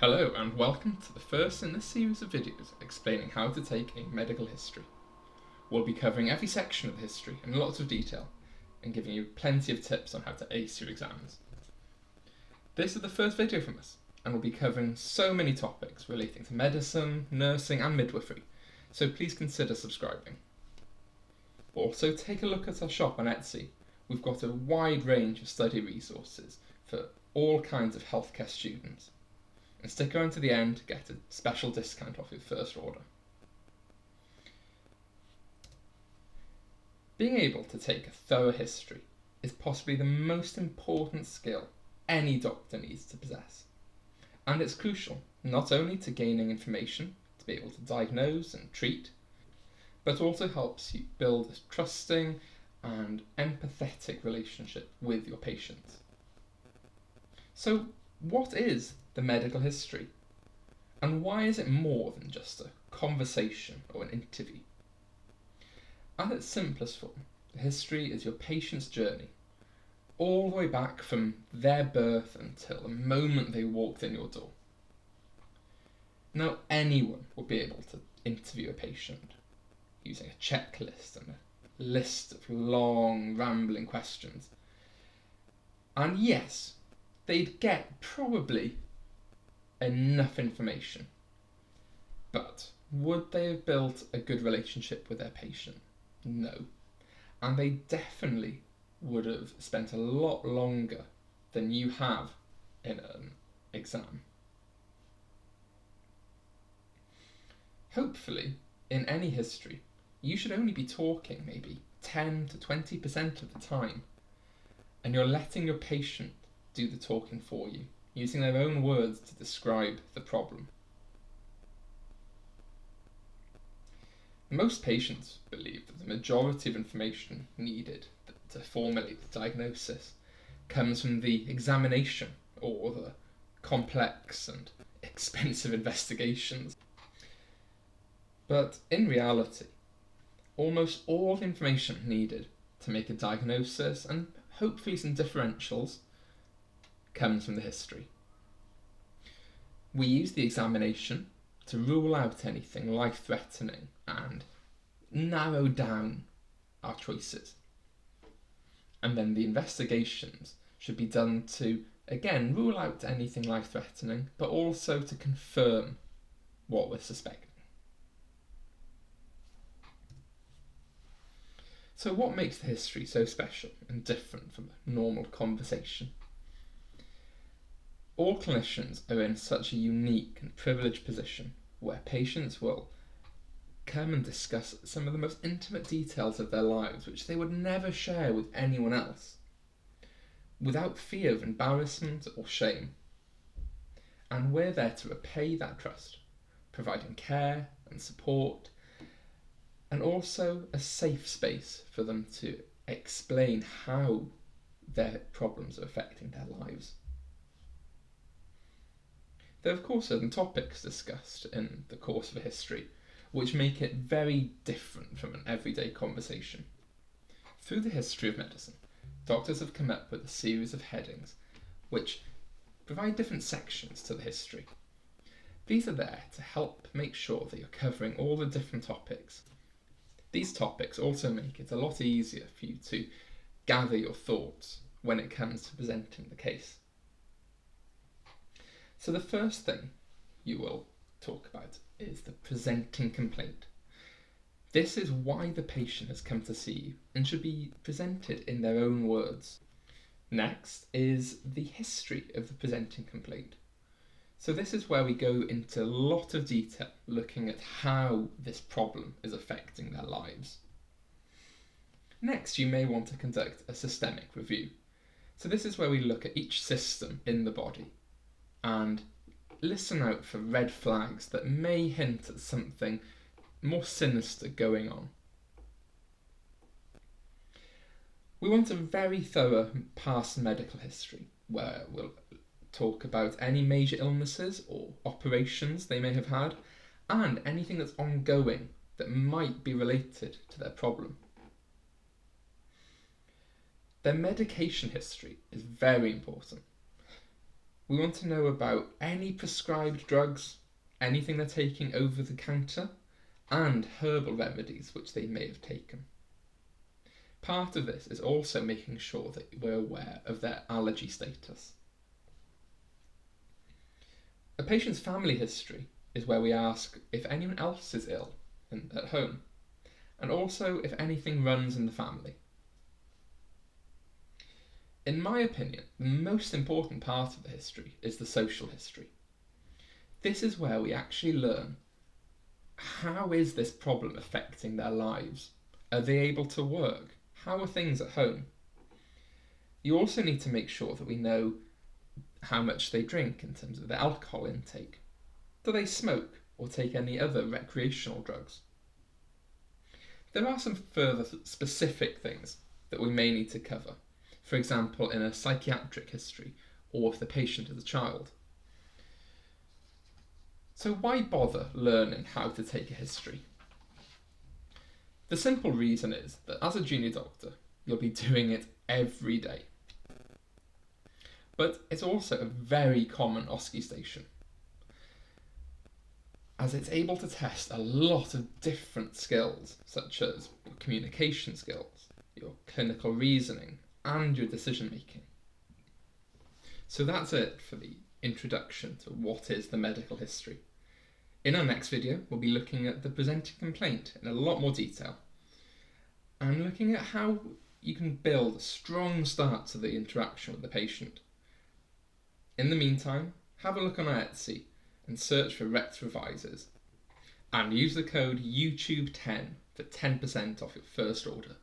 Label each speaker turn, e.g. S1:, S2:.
S1: Hello and welcome to the first in this series of videos explaining how to take a medical history. We'll be covering every section of the history in lots of detail and giving you plenty of tips on how to ace your exams. This is the first video from us and we'll be covering so many topics relating to medicine, nursing and midwifery, so please consider subscribing. Also take a look at our shop on Etsy. We've got a wide range of study resources for all kinds of healthcare students. And stick around to the end to get a special discount off your first order. Being able to take a thorough history is possibly the most important skill any doctor needs to possess. And it's crucial not only to gaining information to be able to diagnose and treat, but also helps you build a trusting and empathetic relationship with your patients. So what is the medical history? And why is it more than just a conversation or an interview? At its simplest form, the history is your patient's journey, all the way back from their birth until the moment they walked in your door. Now, anyone will be able to interview a patient using a checklist and a list of long, rambling questions. And yes, they'd get probably enough information. But would they have built a good relationship with their patient? No. And they definitely would have spent a lot longer than you have in an exam. Hopefully, in any history, you should only be talking maybe 10 to 20% of the time, and you're letting your patient do the talking for you, using their own words to describe the problem. Most patients believe that the majority of information needed to formulate the diagnosis comes from the examination or the complex and expensive investigations. But in reality, almost all the information needed to make a diagnosis and hopefully some differentials comes from the history. We use the examination to rule out anything life-threatening and narrow down our choices. And then the investigations should be done to, again, rule out anything life-threatening, but also to confirm what we're suspecting. So what makes the history so special and different from a normal conversation? All clinicians are in such a unique and privileged position where patients will come and discuss some of the most intimate details of their lives which they would never share with anyone else, without fear of embarrassment or shame. And we're there to repay that trust, providing care and support, and also a safe space for them to explain how their problems are affecting their lives. There are of course certain topics discussed in the course of a history which make it very different from an everyday conversation. Through the history of medicine, doctors have come up with a series of headings which provide different sections to the history. These are there to help make sure that you're covering all the different topics. These topics also make it a lot easier for you to gather your thoughts when it comes to presenting the case. So the first thing you will talk about is the presenting complaint. This is why the patient has come to see you and should be presented in their own words. Next is the history of the presenting complaint. So this is where we go into a lot of detail looking at how this problem is affecting their lives. Next, you may want to conduct a systemic review. So this is where we look at each system in the body and listen out for red flags that may hint at something more sinister going on. We want a very thorough past medical history where we'll talk about any major illnesses or operations they may have had and anything that's ongoing that might be related to their problem. Their medication history is very important. We want to know about any prescribed drugs, anything they're taking over the counter, and herbal remedies which they may have taken. Part of this is also making sure that we're aware of their allergy status. A patient's family history is where we ask if anyone else is ill at home, and also if anything runs in the family. In my opinion, the most important part of the history is the social history. This is where we actually learn how is this problem affecting their lives? Are they able to work? How are things at home? You also need to make sure that we know how much they drink in terms of their alcohol intake. Do they smoke or take any other recreational drugs? There are some further specific things that we may need to cover, for example in a psychiatric history or if the patient is a child. So why bother learning how to take a history? The simple reason is that as a junior doctor, you'll be doing it every day. But it's also a very common OSCE station, as it's able to test a lot of different skills, such as your communication skills, your clinical reasoning, and your decision making. So that's it for the introduction to what is the medical history. In our next video, we'll be looking at the presenting complaint in a lot more detail, and looking at how you can build a strong start to the interaction with the patient. In the meantime, have a look on our Etsy and search for Rex Revisers, and use the code YouTube10 for 10% off your first order.